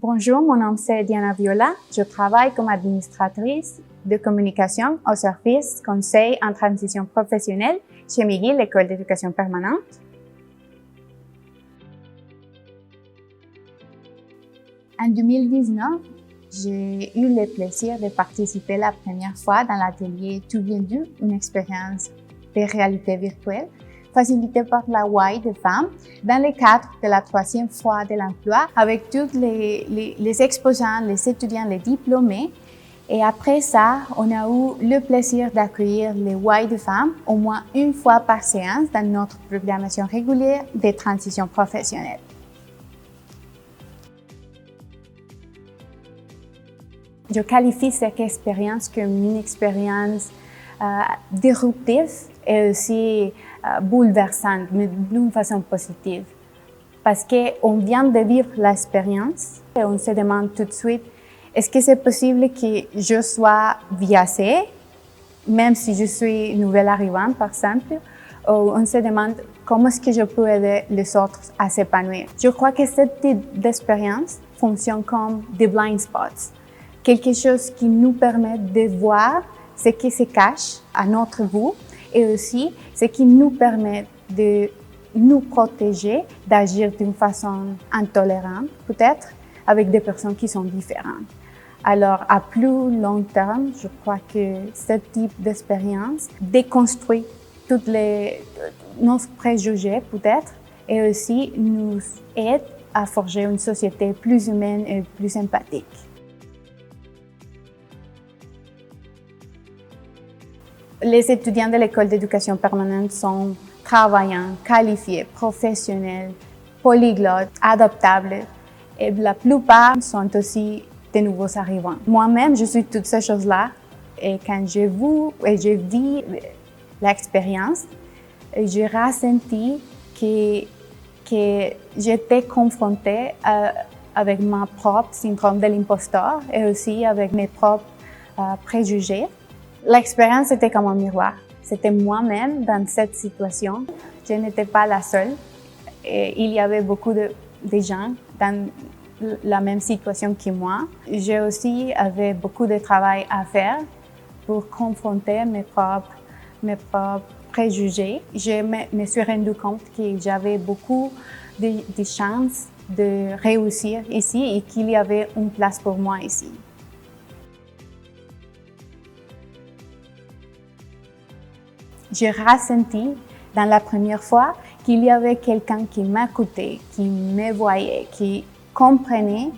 Bonjour, mon nom c'est Diana Viola. Je travaille comme administratrice de communication au service conseil en transition professionnelle chez McGill, l'école d'éducation permanente. En 2019, j'ai eu le plaisir de participer la première fois dans l'atelier Tout vient d'où, une expérience de réalité virtuelle facilitée par la WAI de femmes dans le cadre de la 3e fois de l'emploi avec tous les exposants, les étudiants, les diplômés. Et après ça, on a eu le plaisir d'accueillir les WAI de femmes au moins une fois par séance dans notre programmation régulière de transition professionnelle. Je qualifie cette expérience comme une expérience disruptive et aussi bouleversante, mais d'une façon positive. Parce qu'on vient de vivre l'expérience et on se demande tout de suite, est-ce que c'est possible que je sois biaisée, même si je suis nouvelle arrivante, par exemple, ou on se demande comment est-ce que je peux aider les autres à s'épanouir. Je crois que ce type d'expérience fonctionne comme des blind spots. Quelque chose qui nous permet de voir ce qui se cache à notre vue et aussi ce qui nous permet de nous protéger, d'agir d'une façon intolérante, peut-être, avec des personnes qui sont différentes. Alors, à plus long terme, je crois que ce type d'expérience déconstruit tous nos préjugés, peut-être, et aussi nous aide à forger une société plus humaine et plus empathique. Les étudiants de l'école d'éducation permanente sont travaillants, qualifiés, professionnels, polyglottes, adaptables et la plupart sont aussi de nouveaux arrivants. Moi-même, je suis toutes ces choses-là et quand j'ai vu et j'ai vu l'expérience, j'ai ressenti que j'étais confrontée avec mon propre syndrome de l'imposteur et aussi avec mes propres préjugés. L'expérience était comme un miroir. C'était moi-même dans cette situation. Je n'étais pas la seule. Et il y avait beaucoup de gens dans la même situation que moi. J'ai aussi avait beaucoup de travail à faire pour confronter mes propres préjugés. Je me suis rendu compte que j'avais beaucoup de chances de réussir ici et qu'il y avait une place pour moi ici. J'ai ressenti dans la première fois qu'il y avait quelqu'un qui m'écoutait, qui me voyait, qui comprenait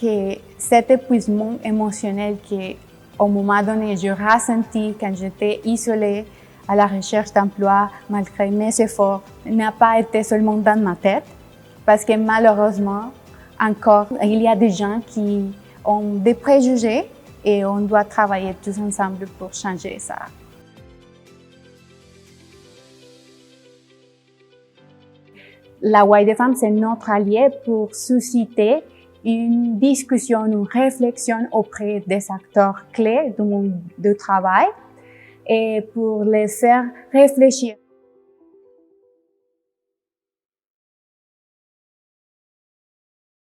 que cet épuisement émotionnel qu'au moment donné j'ai ressenti quand j'étais isolée à la recherche d'emploi malgré mes efforts n'a pas été seulement dans ma tête parce que malheureusement encore il y a des gens qui ont des préjugés et on doit travailler tous ensemble pour changer ça. La WAI des femmes, c'est notre allié pour susciter une discussion, une réflexion auprès des acteurs clés du monde du travail et pour les faire réfléchir.